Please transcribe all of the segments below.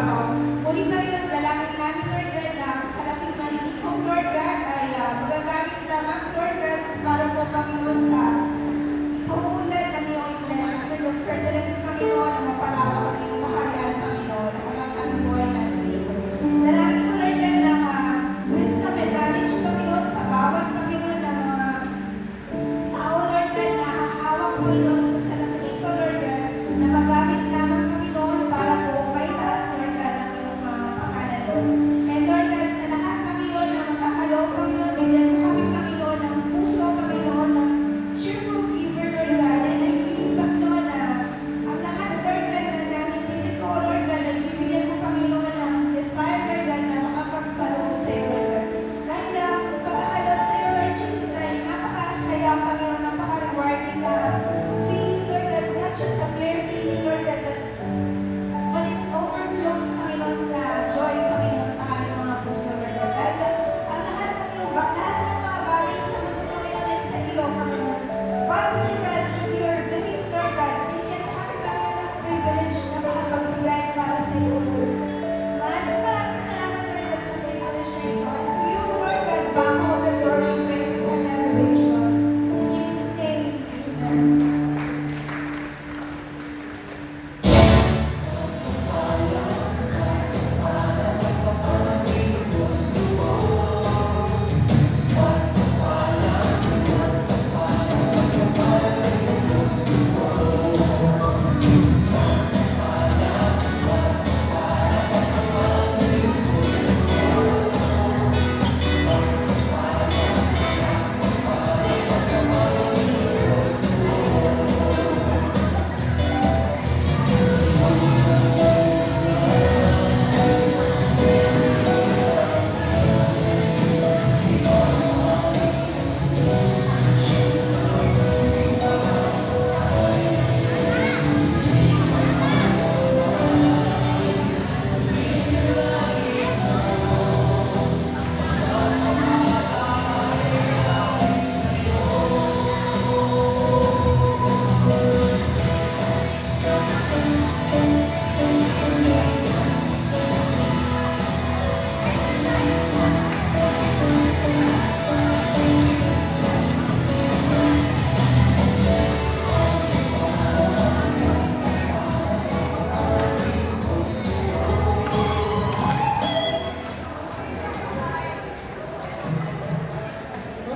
Muli Panginoon, dalangin namin, Lord God, na sa laking maliit kong Lord God ay magagamit naman, Lord God, para po Panginoon sa pag-uulan ng iyong iglesia. Lord, furtherance, Panginoon, na mapalawak ang iyong kaharian, Panginoon, na hanggang ang buhay natin dito. Dalangin ko, Lord God, na wisdom and knowledge, Panginoon, sa bawat Panginoon na mga tao, Lord God, na hahawak, Panginoon, sa salamin ko, Lord God, na magamit naman, Panginoon, para po maitaas, Lord God, ang iyong mga pangalan, Lord. And Lord God, sa lahat, Panginoon, na makakalaw, Panginoon, bigyan mo kami, Panginoon, ng puso, Panginoon, ng cheerful giver, Lord God, and I believe, Panginoon, na ang lahat, Lord God, na nanginginig ko, Lord God, ay bibigyan mo, Panginoon, ng desire, Lord God, na makapagkaloob sa iyo, Lord God. Dahil ang pagkakaloob sa iyo, Lord Jesus, ay napakasaya, Panginoon, napaka-rewarding na feeling, Lord God, not just a mere feeling, Lord God, but it overflows, Panginoon, sa joy, Panginoon, sa aming mga puso, Lord God. Dahil ang lahat ng iyong lahat ng mga bagay sa mundo, Panginoon, ay sa iyo, Panginoon. But, Lord God, with your grace, Lord God, we can have, Panginoon, ang privilege na makapagbigay para sa iyo, Lord. Maraming salamat, Lord God, sa privilege na ito. And to you, Lord God, back all the glory, praise, and adoration. In Jesus' name, amen.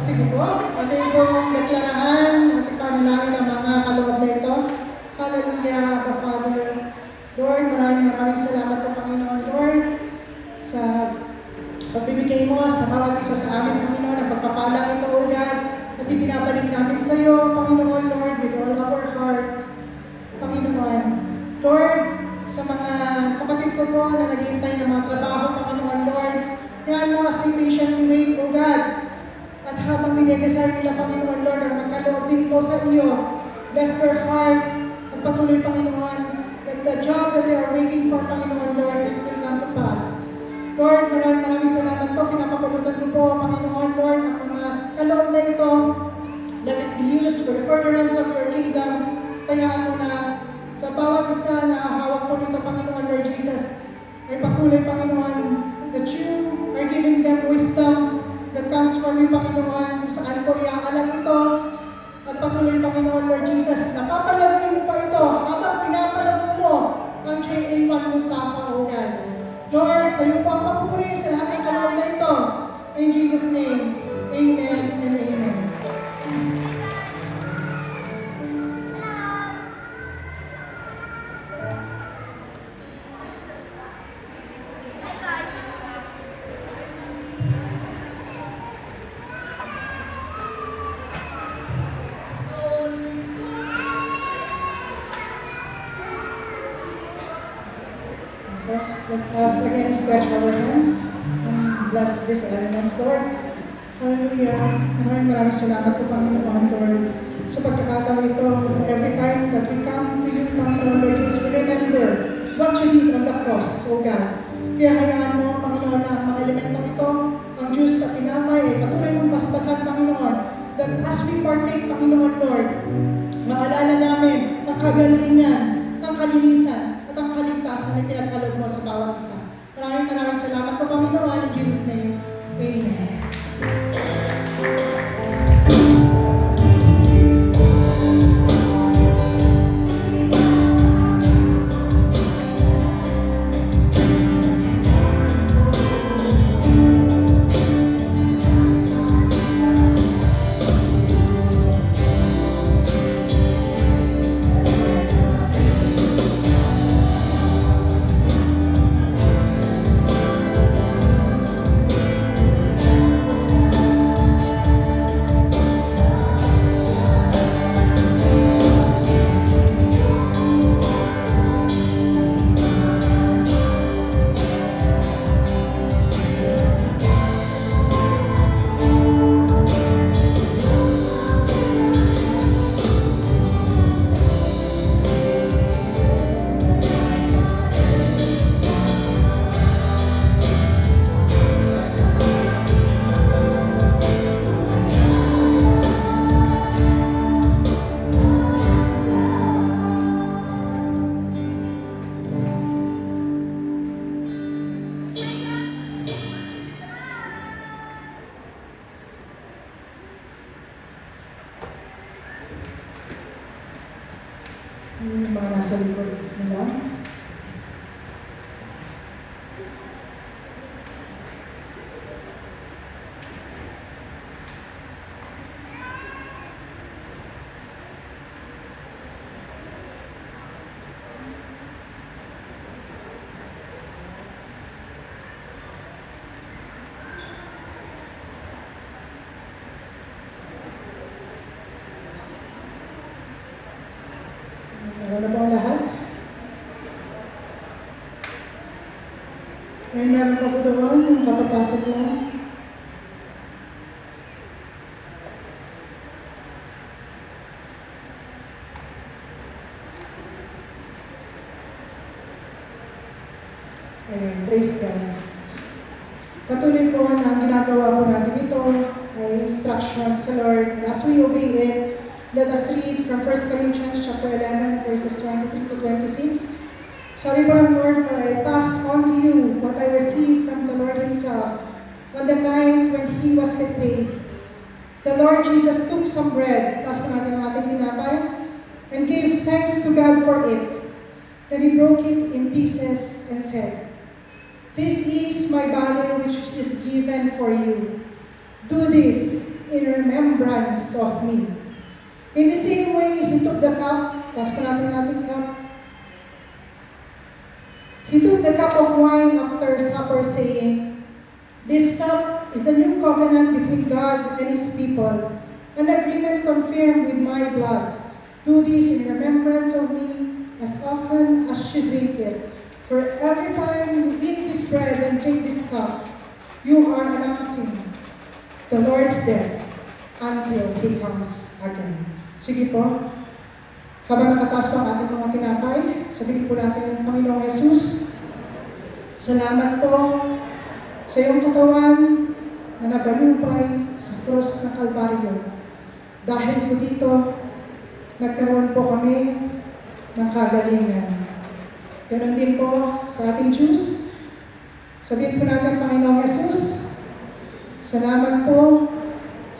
Sige po, ano yung deklarahan at ipanalangin ng mga kaloob na ito? Hallelujah, Abba Father. Lord, maraming salamat po, Panginoon, Lord, sa pagbibigay mo sa bawat isa sa amin, Panginoon, ang pagpapalang ito, O God, at ibinabalik namin sa iyo, Panginoon, Lord, with all our heart, Panginoon. Lord, sa mga kapatid ko po na naghihintay ng mga trabaho, Panginoon, Lord, yan mo as they patiently wait, O God. At habang minenasal nila, Panginoon, Lord, ang magkaloob din po sa iyo, bless their heart, at patuloy, Panginoon, that the job that they are waiting for, Panginoon, Lord, it will come to pass. Lord, maraming salamat po, pinapapulutan ko po, Panginoon, Lord, ang mga kaloob na ito, let it be used for the furtherance of your kingdom. Tayaan mo na sa bawat isa na hawak po nito, Panginoon, Lord Jesus, ay patuloy, Panginoon, that you are giving them wisdom that comes from you, Panginoon, kung saan po iaalam ito. At patuloy, Panginoon, Lord Jesus, napapalagin mo pa ito habang pinapalago mo ang JA1 Musafa, O God. Lord, sa iyo po ang papuri sa lahat ng kaloob na ito. In Jesus' name, amen and amen. Let us again stretch our hands and bless these elements, Lord. Hallelujah. Maraming salamat po, Panginoon, Lord, sa pagkakataon ito. Every time that we come to you, Panginoon, Lord, is we remember what you did on the cross, O God. Kaya hayaan mo, Panginoon, na ang mga elementong ito, ang juice sa tinapay, ay patuloy mong basbasan, Panginoon, that as we partake, Panginoon, Lord, maalala namin ang kagalingan, ang kalinisan, at ang kaligtasan na pinagkaloob mo sa bawat isa. May meron pa po doon yung kapapasok lang. Ayan, praise God. Patuloy po na ginagawa po natin ito ay instruction sa Lord. As we obey it, let us read from 1 Corinthians chapter 11, verses 23 to 26. Sabi po ng Lord, for I pass on to you what I received from the Lord Himself. On the night when He was betrayed, the Lord Jesus took some bread, taas po natin ang ating tinapay, and gave thanks to God for it. Then He broke it in pieces and said, "This is my body which is given for you. Do this in remembrance of me." In the same way, He took the cup, taas po natin ang ating cup. He took the cup of wine after supper, saying, "This cup is the new covenant between God and His people, an agreement confirmed with my blood. Do this in remembrance of me as often as you drink it. For every time you eat this bread and drink this cup, you are announcing the Lord's death until He comes again." Sige po. Habang nakataas po ang ating mga tinapay, sabihin po natin, Panginoong Jesus, salamat po sa iyong katawan na nabalubay sa krus ng Kalbaryo. Dahil po dito, nagkaroon po kami ng kagalingan. Ganon din po sa ating Diyos. Sabihin po natin, Panginoong Jesus, salamat po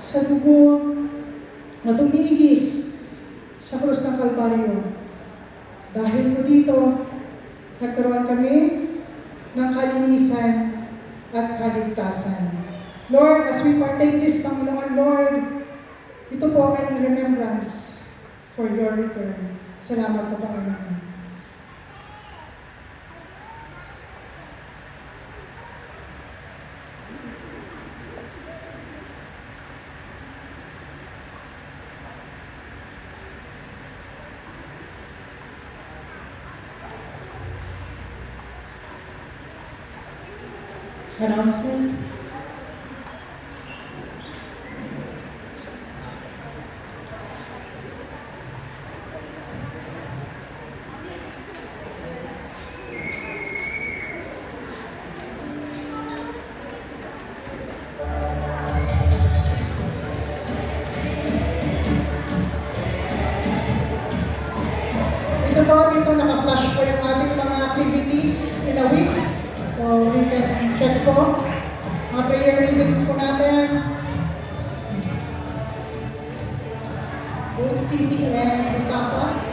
sa dugo na tumigis sa krus ng Kalbaryo. Dahil po dito, nagkaroon kami ng kalinisan at kaligtasan. Lord, as we partake this, Panginoon, Lord, ito po ay in remembrance for your return. Salamat po, Panginoon. Announcement. Dito naka-flash po yung ating mga activities in a week. So we can check po. Mga prayer meetings po natin. Both City and Osaka.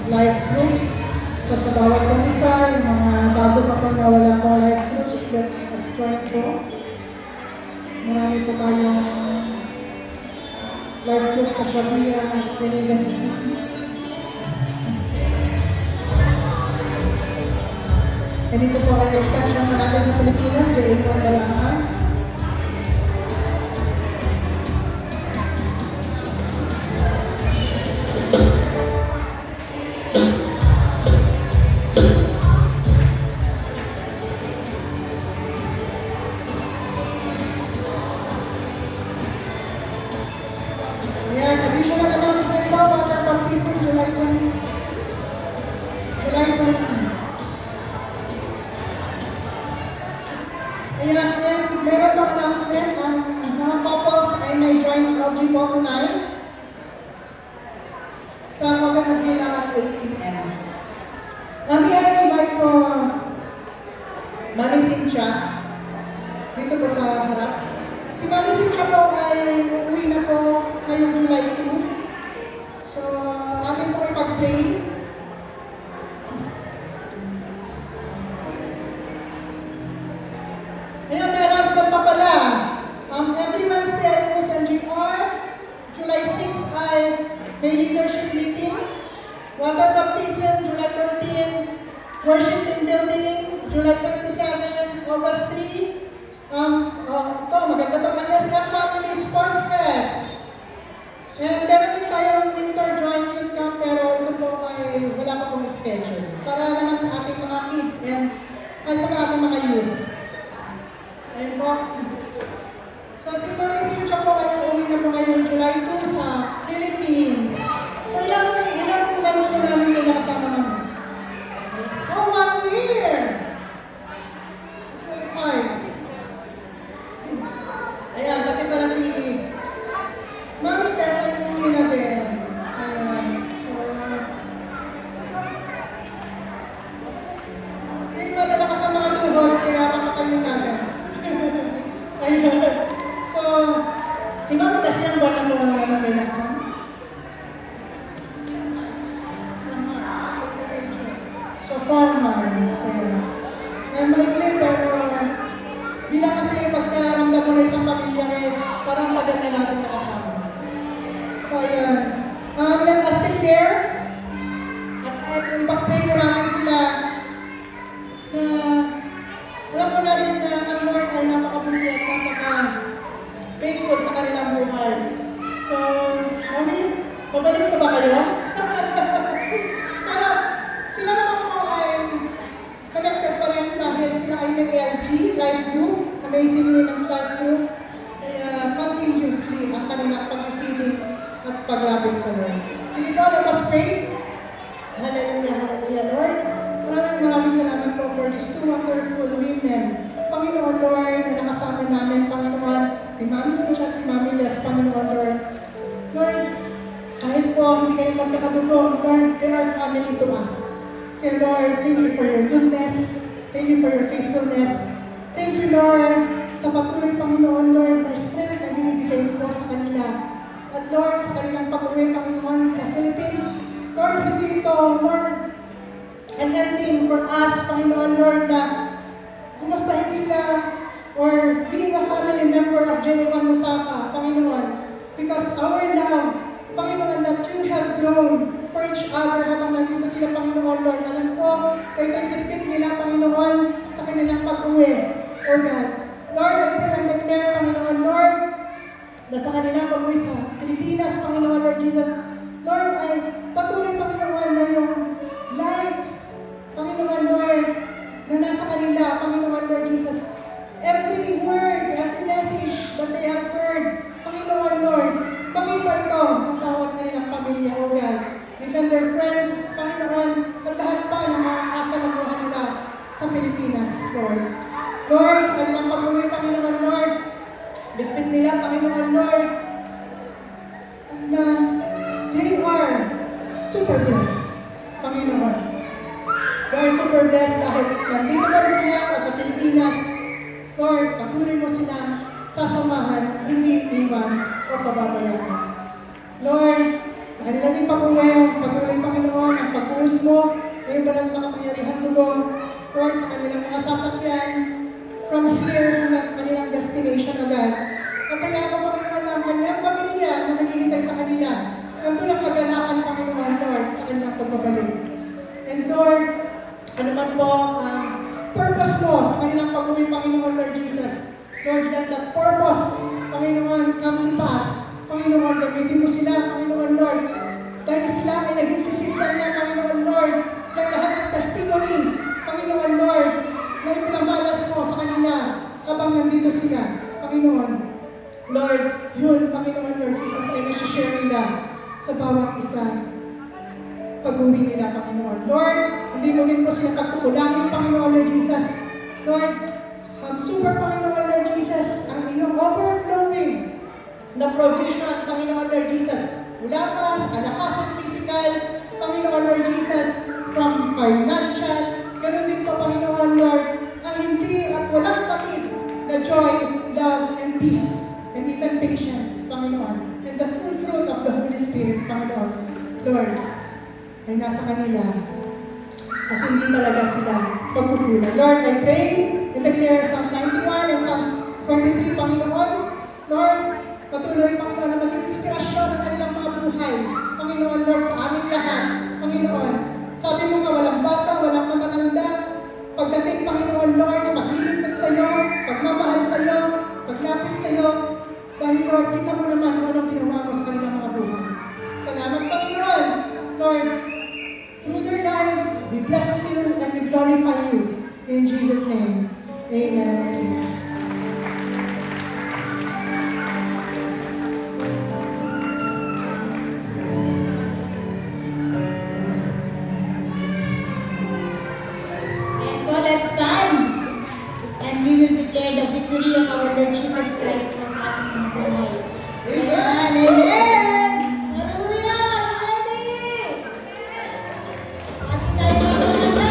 life groups. So sa bawat kong isa, yung mga bago pa po na wala pong life groups, but as join po. Marami po tayong life groups sa Shabia, Piligan sa City. And ito po ang extension na natin sa Pilipinas, J.A. po ang Balangan. Ayan, additional announcement po, water baptism, July 20. July 20. Ayan, meron pang announcement, ang mga couples ay may join LG po tonight sa Coconut Villa at 8 p.m. Nami ay invite po Mami Cynthia dito po sa harap. Si Mami Cynthia po ay uuwi na po ngayong July 2. So, atin po ipag-pray. Ayan, may announcement pa pala. Every Wednesday ay po sa NGR. July 6 ay may leadership meeting. Water baptism, July 13. Worship in building, July 27. August 3. Maganda to. MSF Family Sports Fest. And meron din tayong winter joint youth camp, pero ito po ay wala pa pong schedule. Para naman sa ating mga kids and sa ating mga youth. Ayun po. So, si Mami Cynthia po ay uuwi na po ngayon July 2 sa Philippines. So, ilang months po namin kayo nakasama naman? Oh, 1 year! 25. Ayan, pati pala si Mami Tessa yung uuwi na din. Ayan. So, hindi madala ka sa mga tuhod, kaya makakalim namin. Ayun. So, si Mami kasi ang buwan ng mga nagayaksan. So, 4 months. Maikli, pero bilang kasi pagkaramdam mo na isang pamilya, parang tagal na natin nakasama. So, ayun. Let us stay there. At ipag-pray mo natin sila na alam mo natin na ang Lord ay napakabuti at napaka-faithful sa kanilang buhay. So, Mami, babalik ko ba kayo? Pero, sila naman po ay connected pa rin dahil sila ay may LG, live group, Amazing Women's Life Group. Kaya continuously ang kanilang pag-feeling at paglapit sa Lord. Sige po, let us pray. Hallelujah, hallelujah, Lord. Maraming salamat po for these two wonderful women. Panginoon Lord, na nakasama namin, Panginoon, si Mami Cynthia at si Mami Les, Panginoon Lord. Lord, kahit po hindi kayo magkakadugo, Lord, they are family to us. Kaya Lord, thank you for your goodness. Thank you for your faithfulness. Thank you, Lord, sa patuloy, Panginoon, Lord, na strength na binibigay po sa kanila. At Lord, sa kanilang pag-uwi, Panginoon, sa Philippines, Lord, hindi ito, Lord, an ending for us, Panginoon, Lord, na kumustahin sila or being a family member of J1 Musaka, Panginoon. Because our love, Panginoon, that you have grown for each other habang nandito sila, Panginoon, Lord. Alam ko, ito yung tipid nila, Panginoon, sa kanilang pag-uwi. O God, Lord, I pray and declare, Panginoon, Lord, na sa kanilang pag-uwi sa Pilipinas, Panginoon, Lord Jesus, Lord, ay patuloy, Panginoon, na yung light, Panginoon, Lord, na nasa kanila, Panginoon, Lord Jesus, every word, every message that they have heard, Panginoon, Lord, pakita ito ng bawat kanilang pamilya, O God. Even their friends, Panginoon, at lahat pa ng mga kasalamuhan nila sa Pilipinas, Lord. Lord, sa kanilang pag-uwi, Panginoon, Lord, bitbit nila, Panginoon, Lord, na they are super blessed, Panginoon. They are super blessed dahil nandito pa rin sila sa Pilipinas. Lord, patuloy mo sila sasamahan, hindi iwan o pababayaan. Lord, Sa kanila din pag-uwi, patuloy Panginoon, ang pag-uus mo, ngayon ba ng makapangyarihan mo, Lord, sa kanilang mga sasakyan, from here hanggang sa kanilang destination agad. At kaya ako, Panginoon, ang kanilang pamilya na naghihintay sa kanila, ang tulang kagalakan, Panginoon, Lord, sa kanilang pagbabalik. And Lord, ano man po ang purpose mo sa kanilang pag-uwi, Panginoon, Lord Jesus. Lord, let that purpose, Panginoon, come to pass. Panginoon, gamitin mo sila, Panginoon, Lord. Dahil sila ay naging sisintan na, Panginoon, Lord, ng lahat ng testimony, Panginoon, Lord, na ipinamalas mo sa kanila habang nandito sila, Panginoon. Lord, yun, Panginoon, Lord Jesus, ay nasi-share nila sa bawat isa pag-uwi nila, Panginoon. Lord, hindi mo din po sila pagkukulangin, Panginoon, Lord Jesus. Lord, super, Panginoon, Lord Jesus, ang iyong overflowing na provision, Panginoon, Lord Jesus, mula pa sa kalakasan physical, Panginoon, Lord Jesus, from financial, ganun din po, Panginoon, Lord, ang hindi at walang pakit na joy, love, and peace, and even patience, Panginoon, and the full fruit of the Holy Spirit, Panginoon, Lord, ay nasa kanila at hindi talaga sila pagkukulang. Lord, I pray and declare Psalms 91 and Psalms 23, Panginoon. Lord, patuloy, Panginoon, na maging inspirasyon ng kanilang mga buhay. Panginoon, Lord, sa aming lahat. Panginoon, sabi mo nga, walang bata, walang matatanda. Pagdating, Panginoon, Lord, sa paglilingkod sa iyo, pagmamahal sa iyo, paglapit sa iyo, dahil, Lord, kita mo naman kung anong ginawa mo sa kanilang mga buhay. Salamat, Panginoon. Lord, through their lives, we bless you and we glorify you. In Jesus' name, amen. And so let's stand. And we will declare the victory of our Lord Jesus Christ from ating buhay. Amen. Amen. Hallelujah. Ready. Ating tayo magkakanta.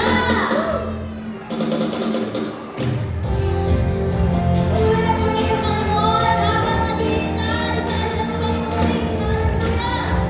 Hallelujah. Purihin ang Panginoon habang naghihintay sa kanyang pagmuling. Hallelujah.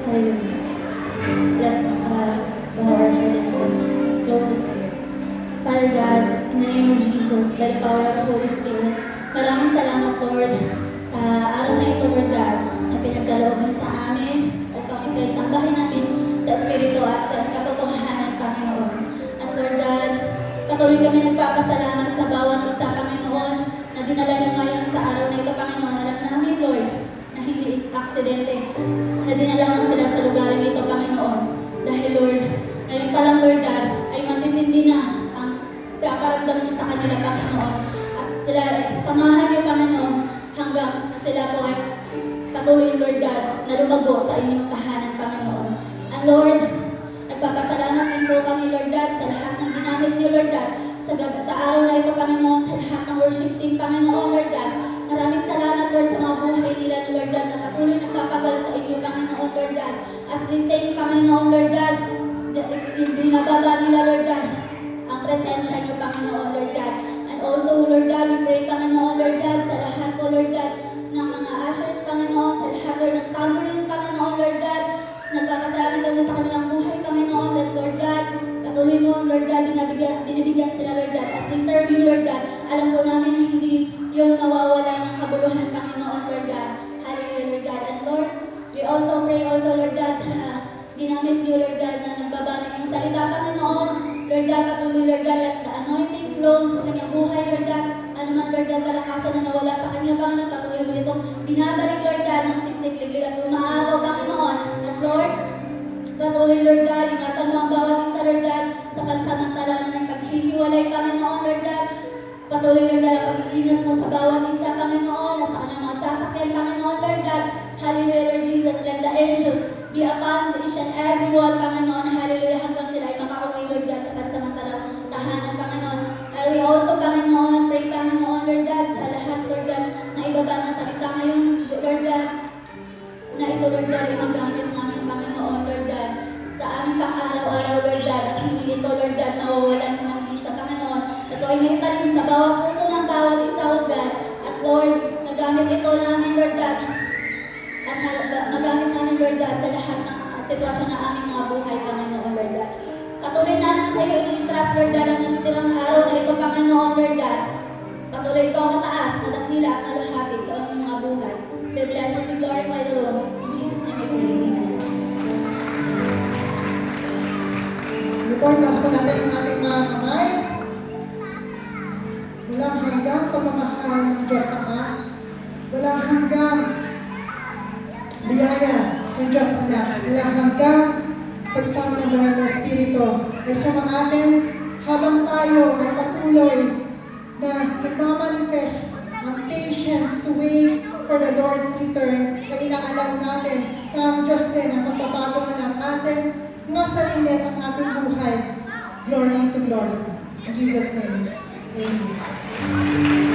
Hallelujah. Let us bow our head and close the prayer. Father God, in the name of Jesus, by the power of the Holy Spirit, maraming salamat, Lord, sa araw na ito, Lord God, na pinagkaloob mo sa amin upang ito'y sambahin namin sa Espiritu at sa katotohanan, Panginoon. At Lord God, patuloy kami nagpapasalamat sa bawat isa, Panginoon, na dinala niyo ngayon sa araw na ito, Panginoon. Alam namin, Lord, na hindi aksidente, na dinala mo sila sa lugar ito, Panginoon. Dahil, Lord, ngayon pa lang, Lord God, ay matitindi na ang kaparamdam mo sa kanila, Panginoon. At sila ay samahan niyo, Panginoon, hanggang sila po ay patuloy, Lord God, na lumago sa inyong tahanan, Panginoon. And Lord, nagpapasalamat din po kami, Lord God, sa lahat ng ginamit niyo, Lord God, sa araw na ito, Panginoon, sa lahat ng worship team, Panginoon, Lord God. Maraming salamat, Lord, sa mga buhay nila, Lord God, na patuloy nagpapagal sa inyo, Panginoon, Lord God. As we say, Panginoon, Lord God, hindi nababa nila, Lord God, ang presensya niyo, Panginoon, Lord God. And also, Lord God, we pray, Panginoon, Lord God, sa lahat po, Lord God, ng mga ushers, Panginoon, sa lahat, Lord, ng tambourines, Panginoon, Lord God. Nagpapasalamat kami sa kanilang buhay, Panginoon, Lord God. Patuloy mo, Lord God, binibigyan sila, Lord God. As we serve you, Lord God, alam po namin na hindi yung nawawala ng kabuluhan, Panginoon, Lord God. Hallelujah, Lord God. And Lord, we also pray also, Lord God, sa ginamit niyo, Lord God, na nagbabalik yung salita, Panginoon. Lord God, patuloy, Lord God, let the anointing flow sa kanyang buhay, Lord God. Ano man, Lord God, kalakasan na nawala sa kanyang Panginoon, patuloy mo itong binabalik, Lord God, ng siksik-liglig at umaagaw, Panginoon. At Lord, patuloy, Lord God, ingatan mo ang bawat isa, Lord God, sa pansamantalaan ng paghihiwalay, Panginoon, Lord God. Patuloy, Lord God, ang pag-iingat mo sa bawat isa, Panginoon, at sa kanyang mga sasakyan, Panginoon, Lord God. Hallelujah, Lord Jesus. Let the angels be upon each and every one, Panginoon. Hallelujah, hanggang sila ay makauwi, Lord God, sa pansamantalang tahanan, Panginoon. And we also, Panginoon, pray, Panginoon, Lord God, sa lahat, Lord God, na ibaba ng salita ngayon, Lord God, na ito, Lord God, ay magamit namin, Panginoon, Lord God, sa aming pang-araw-araw, Lord God, at hindi ito, Lord God, mawawalan ng isa, Panginoon. Ito ay maitanim sa bawat puso ng bawat isa, Lord God. At Lord, magamit ito namin, Lord God, at magamit namin, Lord God, sa lahat ng sitwasyon ng aming mga buhay, Panginoon, Lord God. Patuloy namin sa iyo i-trust, Lord God, ang natitirang araw na ito, Panginoon, Lord God. Patuloy ito ang mataas, madakila at naluhati sa aming mga buhay. Be blessed and be glorified, Lord. In Jesus' name, we pray. Amen. Before taas ko natin ang ating mga kamay, walang hanggang pagmamahal ng Diyos Ama, walang hanggang biyaya ng Diyos Ama, walang hanggang pagsama ng Banal na Espiritu ay sumatin habang tayo ay patuloy na nagmamanifest ang patience to wait for the Lord's return na inaalam natin na ang Diyos din ang magpapago ng ating mga sarili at ang ating buhay. Glory to glory. In Jesus' name. Amen.